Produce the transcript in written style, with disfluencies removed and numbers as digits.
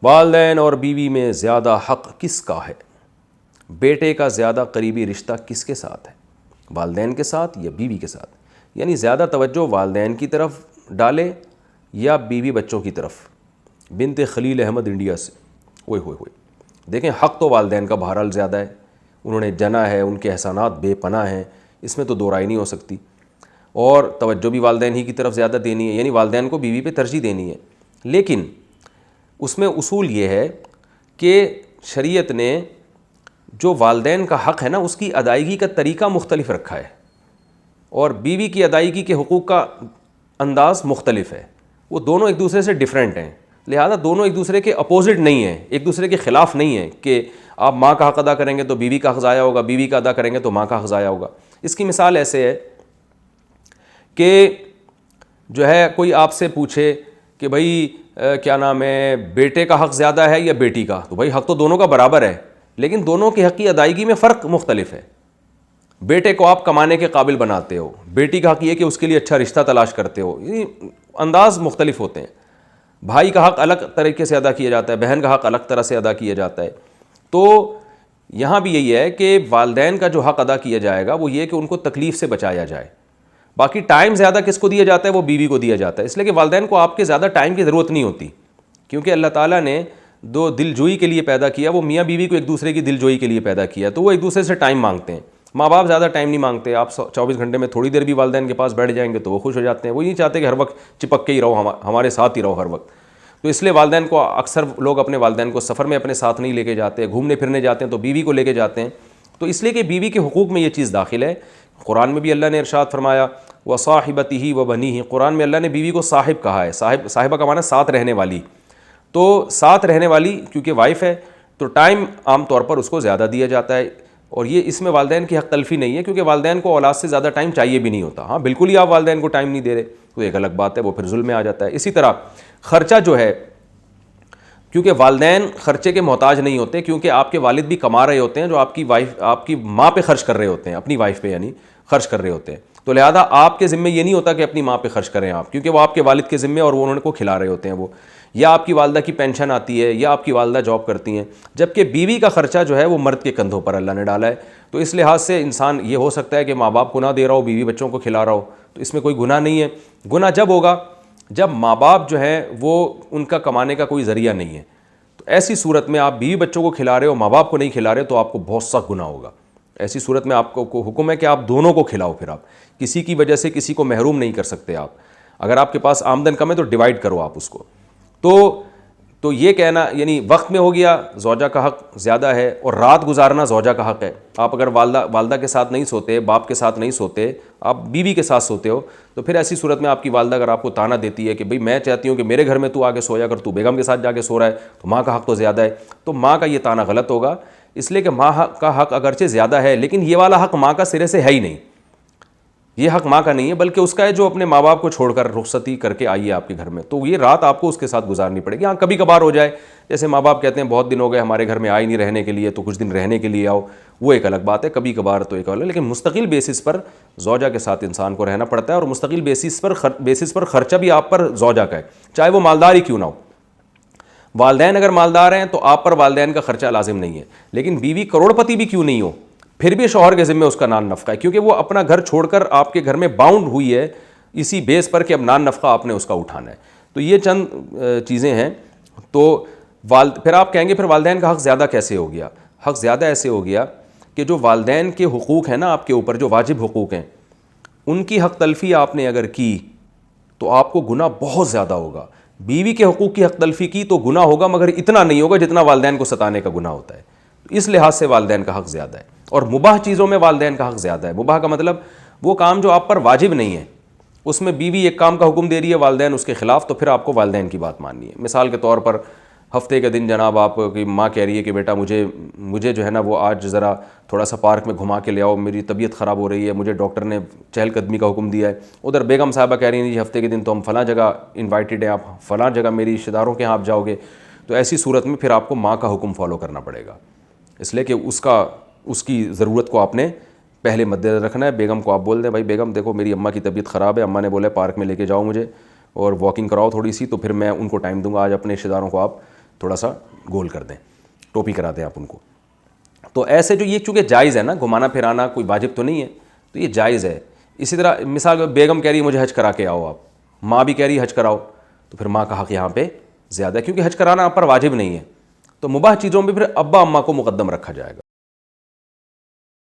والدین اور بیوی میں زیادہ حق کس کا ہے؟ بیٹے کا زیادہ قریبی رشتہ کس کے ساتھ ہے؟ والدین کے ساتھ یا بیوی کے ساتھ؟ یعنی زیادہ توجہ والدین کی طرف ڈالے یا بیوی بچوں کی طرف؟ بنت خلیل احمد انڈیا سے اوئے ہوئے ہوئے دیکھیں، حق تو والدین کا بہرحال زیادہ ہے، انہوں نے جنا ہے، ان کے احسانات بے پناہ ہیں، اس میں تو دو رائے نہیں ہو سکتی، اور توجہ بھی والدین ہی کی طرف زیادہ دینی ہے، یعنی والدین کو بیوی پہ ترجیح دینی ہے۔ لیکن اس میں اصول یہ ہے کہ شریعت نے جو والدین کا حق ہے نا، اس کی ادائیگی کا طریقہ مختلف رکھا ہے، اور بیوی کی ادائیگی کے حقوق کا انداز مختلف ہے، وہ دونوں ایک دوسرے سے ڈیفرنٹ ہیں، لہذا دونوں ایک دوسرے کے اپوزٹ نہیں ہیں، ایک دوسرے کے خلاف نہیں ہیں کہ آپ ماں کا حق ادا کریں گے تو بیوی کا حق ضائع ہوگا، بیوی کا ادا کریں گے تو ماں کا حق ضائع ہوگا۔ اس کی مثال ایسے ہے کہ جو ہے کوئی آپ سے پوچھے کہ بھائی کیا نام ہے، بیٹے کا حق زیادہ ہے یا بیٹی کا؟ تو بھائی حق تو دونوں کا برابر ہے، لیکن دونوں کی حق کی ادائیگی میں فرق مختلف ہے۔ بیٹے کو آپ کمانے کے قابل بناتے ہو، بیٹی کا حق یہ کہ اس کے لیے اچھا رشتہ تلاش کرتے ہو، یعنی انداز مختلف ہوتے ہیں۔ بھائی کا حق الگ طریقے سے ادا کیا جاتا ہے، بہن کا حق الگ طرح سے ادا کیا جاتا ہے۔ تو یہاں بھی یہی ہے کہ والدین کا جو حق ادا کیا جائے گا وہ یہ کہ ان کو تکلیف سے بچایا جائے۔ باقی ٹائم زیادہ کس کو دیا جاتا ہے؟ وہ بیوی کو دیا جاتا ہے، اس لیے کہ والدین کو آپ کے زیادہ ٹائم کی ضرورت نہیں ہوتی، کیونکہ اللہ تعالیٰ نے دو دل جوئی کے لیے پیدا کیا، وہ میاں بیوی کو ایک دوسرے کی دل جوئی کے لیے پیدا کیا، تو وہ ایک دوسرے سے ٹائم مانگتے ہیں۔ ماں باپ زیادہ ٹائم نہیں مانگتے، آپ 24 گھنٹے میں تھوڑی دیر بھی والدین کے پاس بیٹھ جائیں گے تو وہ خوش ہو جاتے ہیں، وہ نہیں چاہتے کہ ہر وقت چپک کے ہی رہو، ہمارے ساتھ ہی رہو ہر وقت۔ تو اس لیے والدین کو اکثر لوگ اپنے والدین کو سفر میں اپنے ساتھ نہیں لے کے جاتے، گھومنے پھرنے جاتے ہیں تو بیوی کو لے کے جاتے ہیں، تو اس لیے کہ بیوی کے حقوق میں یہ چیز داخل ہے۔ قرآن میں بھی اللہ نے ارشاد فرمایا وَصَاحِبَتِهِ وَبَنِيهِ، قرآن میں اللہ نے بیوی کو صاحب کہا ہے، صاحبہ کا معنی ساتھ رہنے والی، تو ساتھ رہنے والی کیونکہ وائف ہے تو ٹائم عام طور پر اس کو زیادہ دیا جاتا ہے، اور یہ اس میں والدین کی حق تلفی نہیں ہے، کیونکہ والدین کو اولاد سے زیادہ ٹائم چاہیے بھی نہیں ہوتا۔ ہاں بالکل ہی آپ والدین کو ٹائم نہیں دے رہے تو ایک الگ بات ہے، وہ پھر ظلم میں آ جاتا ہے۔ اسی طرح خرچہ جو ہے، کیونکہ والدین خرچے کے محتاج نہیں ہوتے، کیونکہ آپ کے والد بھی کما رہے ہوتے ہیں جو آپ کی وائف، آپ کی ماں پہ خرچ کر رہے ہوتے ہیں، اپنی وائف پہ یعنی خرچ کر رہے ہوتے ہیں، تو لہذا آپ کے ذمہ یہ نہیں ہوتا کہ اپنی ماں پہ خرچ کریں آپ، کیونکہ وہ آپ کے والد کے ذمہ اور وہ انہوں کو کھلا رہے ہوتے ہیں وہ، یا آپ کی والدہ کی پینشن آتی ہے یا آپ کی والدہ جاب کرتی ہیں، جبکہ بیوی کا خرچہ جو ہے وہ مرد کے کندھوں پر اللہ نے ڈالا ہے۔ تو اس لحاظ سے انسان یہ ہو سکتا ہے کہ ماں باپ کو نہ دے رہا ہو، بیوی بچوں کو کھلا رہا ہو، تو اس میں کوئی گناہ نہیں ہے۔ گناہ جب ہوگا جب ماں باپ جو ہے وہ ان کا کمانے کا کوئی ذریعہ نہیں ہے، تو ایسی صورت میں آپ بیوی بچوں کو کھلا رہے ہو، ماں باپ کو نہیں کھلا رہے، تو آپ کو بہت سخت گناہ ہوگا۔ ایسی صورت میں آپ کو حکم ہے کہ آپ دونوں کو کھلاؤ، پھر آپ کسی کی وجہ سے کسی کو محروم نہیں کر سکتے آپ۔ اگر آپ کے پاس آمدن کم ہے تو ڈیوائڈ کرو آپ اس کو۔ تو یہ کہنا یعنی وقت میں ہو گیا زوجہ کا حق زیادہ ہے، اور رات گزارنا زوجہ کا حق ہے۔ آپ اگر والدہ کے ساتھ نہیں سوتے، باپ کے ساتھ نہیں سوتے، آپ بیوی کے ساتھ سوتے ہو، تو پھر ایسی صورت میں آپ کی والدہ اگر آپ کو تانا دیتی ہے کہ بھئی میں چاہتی ہوں کہ میرے گھر میں تو آگے سویا کر، تو بیگم کے ساتھ جا کے سو رہا ہے، تو ماں کا حق تو زیادہ ہے، تو ماں کا یہ تانا غلط ہوگا، اس لیے کہ ماں کا حق اگرچہ زیادہ ہے لیکن یہ والا حق ماں کا سرے سے ہے ہی نہیں، یہ حق ماں کا نہیں ہے بلکہ اس کا ہے جو اپنے ماں باپ کو چھوڑ کر رخصتی کر کے آئی ہے آپ کے گھر میں، تو یہ رات آپ کو اس کے ساتھ گزارنی پڑے گی۔ ہاں کبھی کبھار ہو جائے، جیسے ماں باپ کہتے ہیں بہت دن ہو گئے ہمارے گھر میں آئے نہیں رہنے کے لیے، تو کچھ دن رہنے کے لیے آؤ، وہ ایک الگ بات ہے، کبھی کبھار تو ایک الگ، لیکن مستقل بیسس پر زوجہ کے ساتھ انسان کو رہنا پڑتا ہے، اور مستقل بیسس پر خرچہ بھی آپ پر زوجہ کا ہے، چاہے وہ مالدار ہی کیوں نہ ہو۔ والدین اگر مالدار ہیں تو آپ پر والدین کا خرچہ لازم نہیں ہے، لیکن بیوی کروڑ پتی بھی کیوں نہیں ہو، پھر بھی شوہر کے ذمہ اس کا نان نفقہ ہے، کیونکہ وہ اپنا گھر چھوڑ کر آپ کے گھر میں باؤنڈ ہوئی ہے اسی بیس پر کہ اب نان نفقہ آپ نے اس کا اٹھانا ہے۔ تو یہ چند چیزیں ہیں۔ تو پھر آپ کہیں گے پھر والدین کا حق زیادہ کیسے ہو گیا؟ حق زیادہ ایسے ہو گیا کہ جو والدین کے حقوق ہیں نا آپ کے اوپر، جو واجب حقوق ہیں، ان کی حق تلفی آپ نے اگر کی تو آپ کو گناہ بہت زیادہ ہوگا۔ بیوی کے حقوق کی حق تلفی کی تو گناہ ہوگا، مگر اتنا نہیں ہوگا جتنا والدین کو ستانے کا گناہ ہوتا ہے۔ اس لحاظ سے والدین کا حق زیادہ ہے، اور مباح چیزوں میں والدین کا حق زیادہ ہے۔ مباح کا مطلب وہ کام جو آپ پر واجب نہیں ہے، اس میں بیوی ایک کام کا حکم دے رہی ہے، والدین اس کے خلاف، تو پھر آپ کو والدین کی بات ماننی ہے۔ مثال کے طور پر ہفتے کے دن جناب آپ کی ماں کہہ رہی ہے کہ بیٹا مجھے جو ہے نا وہ آج ذرا تھوڑا سا پارک میں گھما کے لے آؤ، میری طبیعت خراب ہو رہی ہے، مجھے ڈاکٹر نے چہل قدمی کا حکم دیا ہے۔ ادھر بیگم صاحبہ کہہ رہی ہیں جی ہفتے کے دن تو ہم فلاں جگہ انوائٹڈ ہیں، آپ فلاں جگہ میری رشتہ داروں کے ہاں آپ جاؤ گے، تو ایسی صورت میں پھر آپ کو ماں کا حکم فالو کرنا پڑے گا، اس لیے کہ اس کی ضرورت کو آپ نے پہلے مد نظر رکھنا ہے۔ بیگم کو آپ بول دیں بھائی بیگم دیکھو میری اماں کی طبیعت خراب ہے، اماں نے بولا پارک میں لے کے جاؤ مجھے اور واکنگ کراؤ تھوڑی سی، تو پھر میں ان کو ٹائم دوں گا، آج اپنے رشتہ داروں کو آپ تھوڑا سا گول کر دیں, ٹوپی کرا دیں آپ ان کو. تو ایسے جو یہ چونکہ جائز ہے نا, گھمانا پھرانا کوئی واجب تو نہیں ہے, تو یہ جائز ہے. اسی طرح مثال بیگم کہہ رہی ہے مجھے حج کرا کے آؤ, آپ ماں بھی کہہ رہی ہے حج کراؤ, تو پھر ماں کا حق یہاں پہ زیادہ ہے, کیونکہ حج کرانا آپ پر واجب نہیں ہے. تو مباح چیزوں میں پھر ابا اماں کو مقدم رکھا جائے گا.